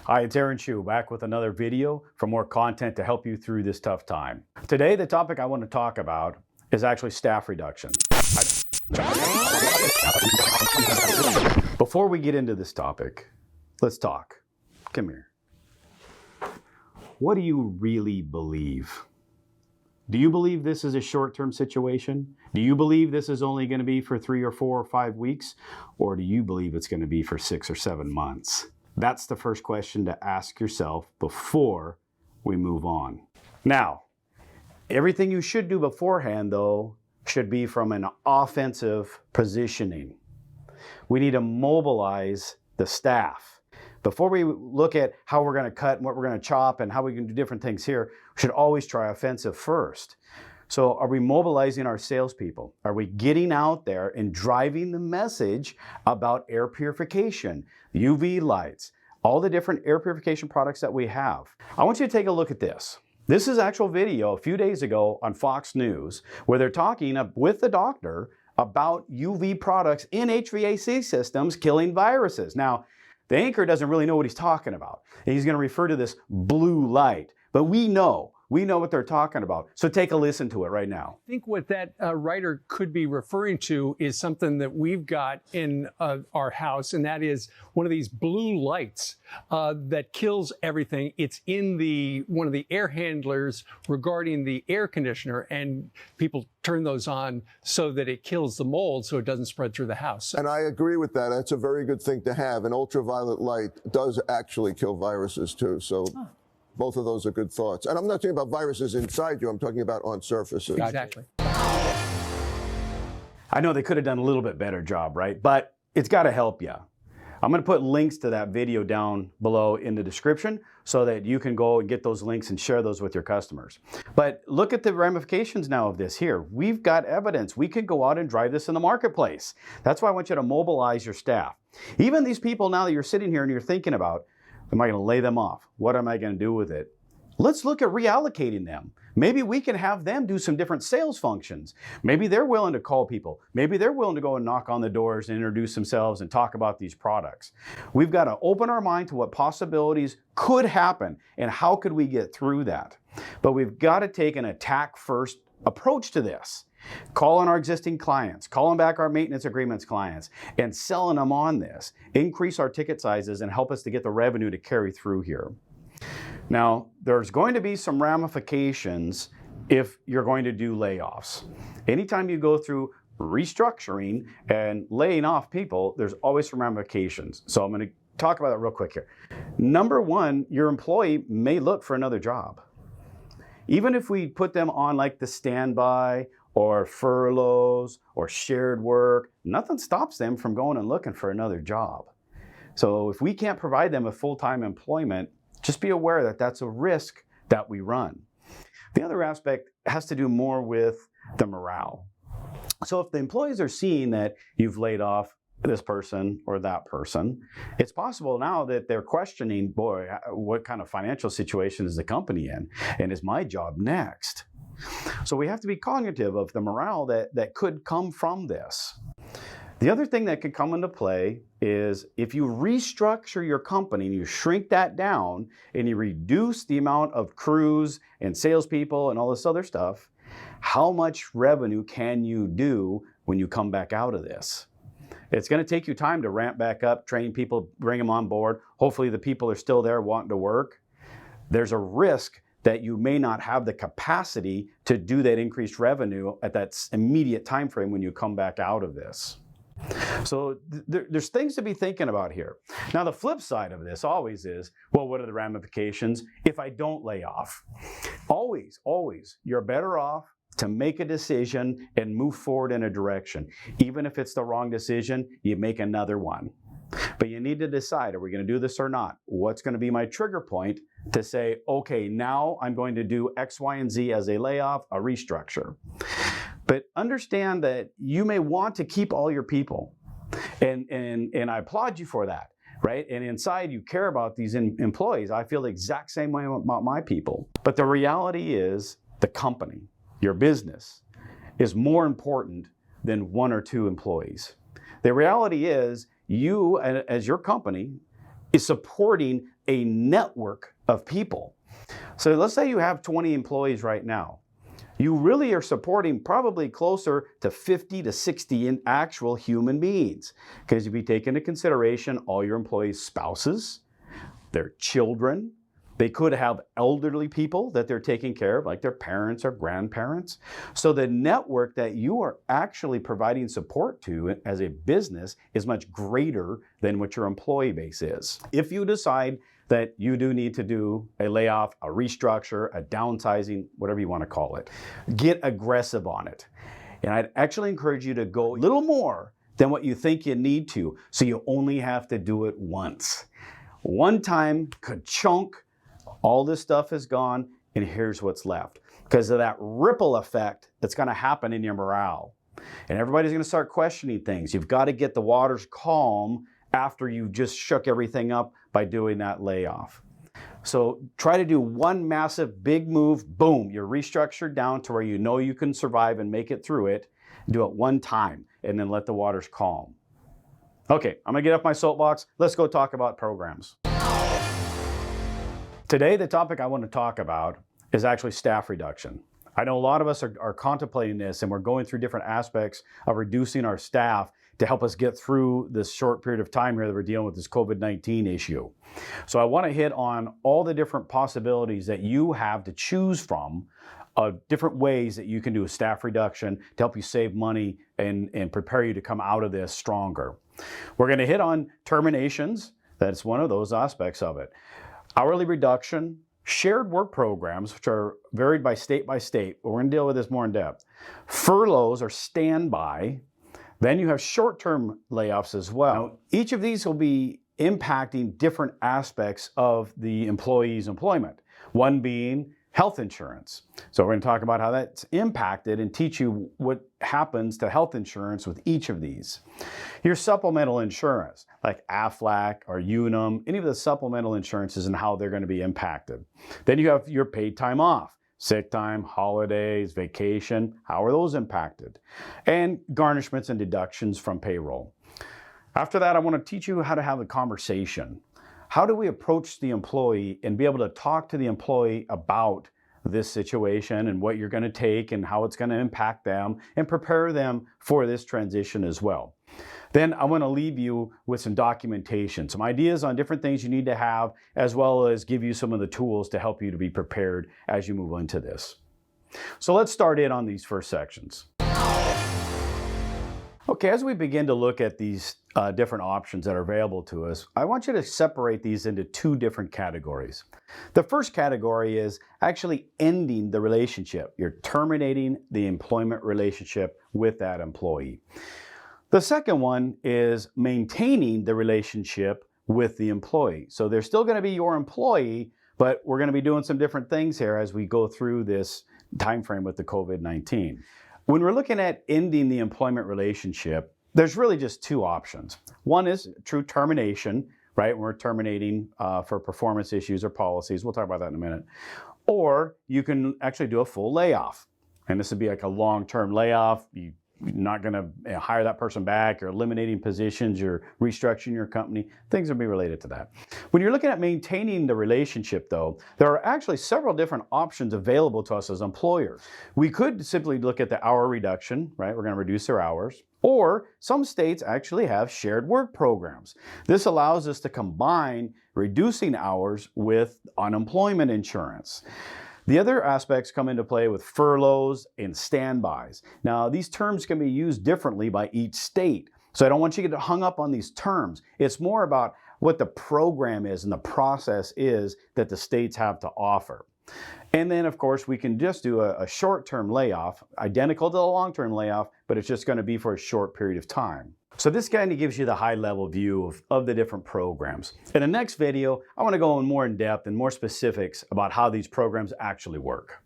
Hi, it's Aaron Chu back with another video for more content to help you through this tough time. Today, the topic I want to talk about is actually staff reduction. Before we get into this topic, let's talk. Come here. What do you really believe? Do you believe this is a short-term situation? Do you believe this is only going to be for 3 or 4 or 5 weeks? Or do you believe it's going to be for 6 or 7 months? That's the first question to ask yourself before we move on. Now, everything you should do beforehand, though, should be from an offensive positioning. We need to mobilize the staff. Before we look at how we're going to cut and what we're going to chop and how we can do different things here, we should always try offensive first. So are we mobilizing our salespeople? Are we getting out there and driving the message about air purification, UV lights, all the different air purification products that we have? I want you to take a look at this. This is actual video a few days ago on Fox News where they're talking with the doctor about UV products in HVAC systems killing viruses. Now, the anchor doesn't really know what he's talking about. He's going to refer to this blue light, but we know what they're talking about. So take a listen to it right now. I think what that writer could be referring to is something that we've got in our house, and that is one of these blue lights that kills everything. It's in one of the air handlers regarding the air conditioner, and people turn those on so that it kills the mold so it doesn't spread through the house. And I agree with that. That's a very good thing to have. And ultraviolet light does actually kill viruses too. So both of those are good thoughts. And I'm not talking about viruses inside you. I'm talking about on surfaces. Exactly. I know they could have done a little bit better job, right? But it's got to help you. I'm going to put links to that video down below in the description so that you can go and get those links and share those with your customers. But look at the ramifications now of this here. We've got evidence. We can go out and drive this in the marketplace. That's why I want you to mobilize your staff. Even these people now that you're sitting here and you're thinking about, am I going to lay them off? What am I going to do with it? Let's look at reallocating them. Maybe we can have them do some different sales functions. Maybe they're willing to call people. Maybe they're willing to go and knock on the doors and introduce themselves and talk about these products. We've got to open our mind to what possibilities could happen and how could we get through that. But we've got to take an attack-first approach to this. Calling our existing clients, calling back our maintenance agreements clients, and selling them on this. Increase our ticket sizes and help us to get the revenue to carry through here. Now, there's going to be some ramifications if you're going to do layoffs. Anytime you go through restructuring and laying off people, there's always some ramifications. So I'm going to talk about that real quick here. Number one, your employee may look for another job. Even if we put them on like the standby or furloughs or shared work, nothing stops them from going and looking for another job. So if we can't provide them with full-time employment, just be aware that that's a risk that we run. The other aspect has to do more with the morale. So if the employees are seeing that you've laid off this person or that person, it's possible now that they're questioning, boy, what kind of financial situation is the company in? And is my job next? So we have to be cognitive of the morale that could come from this. The other thing that could come into play is if you restructure your company and you shrink that down and you reduce the amount of crews and salespeople and all this other stuff, how much revenue can you do when you come back out of this? It's going to take you time to ramp back up, train people, bring them on board. Hopefully the people are still there wanting to work. There's a risk that you may not have the capacity to do that increased revenue at that immediate time frame when you come back out of this. So there's things to be thinking about here. Now the flip side of this always is, well, what are the ramifications if I don't lay off? Always, you're better off to make a decision and move forward in a direction. Even if it's the wrong decision, you make another one. But you need to decide, are we going to do this or not? What's going to be my trigger point to say, okay, now I'm going to do X, Y, and Z as a layoff, a restructure. But understand that you may want to keep all your people. And I applaud you for that, right? And inside you care about these employees. I feel the exact same way about my people. But the reality is the company, your business, is more important than 1 or 2 employees. The reality is you, as your company, is supporting a network of people. So let's say you have 20 employees right now. You really are supporting probably closer to 50 to 60 in actual human beings. Because if you take into consideration all your employees' spouses, their children, they could have elderly people that they're taking care of, like their parents or grandparents. So the network that you are actually providing support to as a business is much greater than what your employee base is. If you decide that you do need to do a layoff, a restructure, a downsizing, whatever you want to call it, get aggressive on it. And I'd actually encourage you to go a little more than what you think you need to, so you only have to do it once. One time, ka-chunk, all this stuff is gone, and here's what's left. Because of that ripple effect that's going to happen in your morale. And everybody's going to start questioning things. You've got to get the waters calm after you just shook everything up by doing that layoff. So try to do one massive big move, boom, you're restructured down to where you know you can survive and make it through it. Do it one time, and then let the waters calm. Okay, I'm going to get off my soapbox. Let's go talk about programs. Today, the topic I want to talk about is actually staff reduction. I know a lot of us are contemplating this, and we're going through different aspects of reducing our staff to help us get through this short period of time here that we're dealing with this COVID-19 issue. So I want to hit on all the different possibilities that you have to choose from, different ways that you can do a staff reduction to help you save money and prepare you to come out of this stronger. We're going to hit on terminations. That's one of those aspects of it. Hourly reduction, shared work programs, which are varied by state, but we're going to deal with this more in depth. Furloughs or standby. Then you have short-term layoffs as well. Now, each of these will be impacting different aspects of the employee's employment. One being health insurance. So we're going to talk about how that's impacted and teach you what happens to health insurance with each of these. Your supplemental insurance, like AFLAC or Unum, any of the supplemental insurances and how they're going to be impacted. Then you have your paid time off, sick time, holidays, vacation, how are those impacted? And garnishments and deductions from payroll. After that, I want to teach you how to have a conversation. How do we approach the employee and be able to talk to the employee about this situation and what you're going to take and how it's going to impact them and prepare them for this transition as well. Then I want to leave you with some documentation, some ideas on different things you need to have, as well as give you some of the tools to help you to be prepared as you move into this. So let's start in on these first sections. Okay, as we begin to look at these different options that are available to us, I want you to separate these into two different categories. The first category is actually ending the relationship. You're terminating the employment relationship with that employee. The second one is maintaining the relationship with the employee. So they're still going to be your employee, but we're going to be doing some different things here as we go through this time frame with the COVID-19. When we're looking at ending the employment relationship, there's really just two options. One is true termination, right? When we're terminating for performance issues or policies. We'll talk about that in a minute. Or you can actually do a full layoff. And this would be like a long-term layoff. You're not going to hire that person back. You're eliminating positions. You're restructuring your company. Things will be related to that. When you're looking at maintaining the relationship, though, there are actually several different options available to us as employers. We could simply look at the hour reduction, right? We're going to reduce their hours. Or some states actually have shared work programs. This allows us to combine reducing hours with unemployment insurance. The other aspects come into play with furloughs and standbys. Now, these terms can be used differently by each state. So I don't want you to get hung up on these terms. It's more about what the program is and the process is that the states have to offer. And then, of course, we can just do a short-term layoff, identical to the long-term layoff, but it's just going to be for a short period of time. So this kind of gives you the high-level view of the different programs. In the next video, I want to go in more in depth and more specifics about how these programs actually work.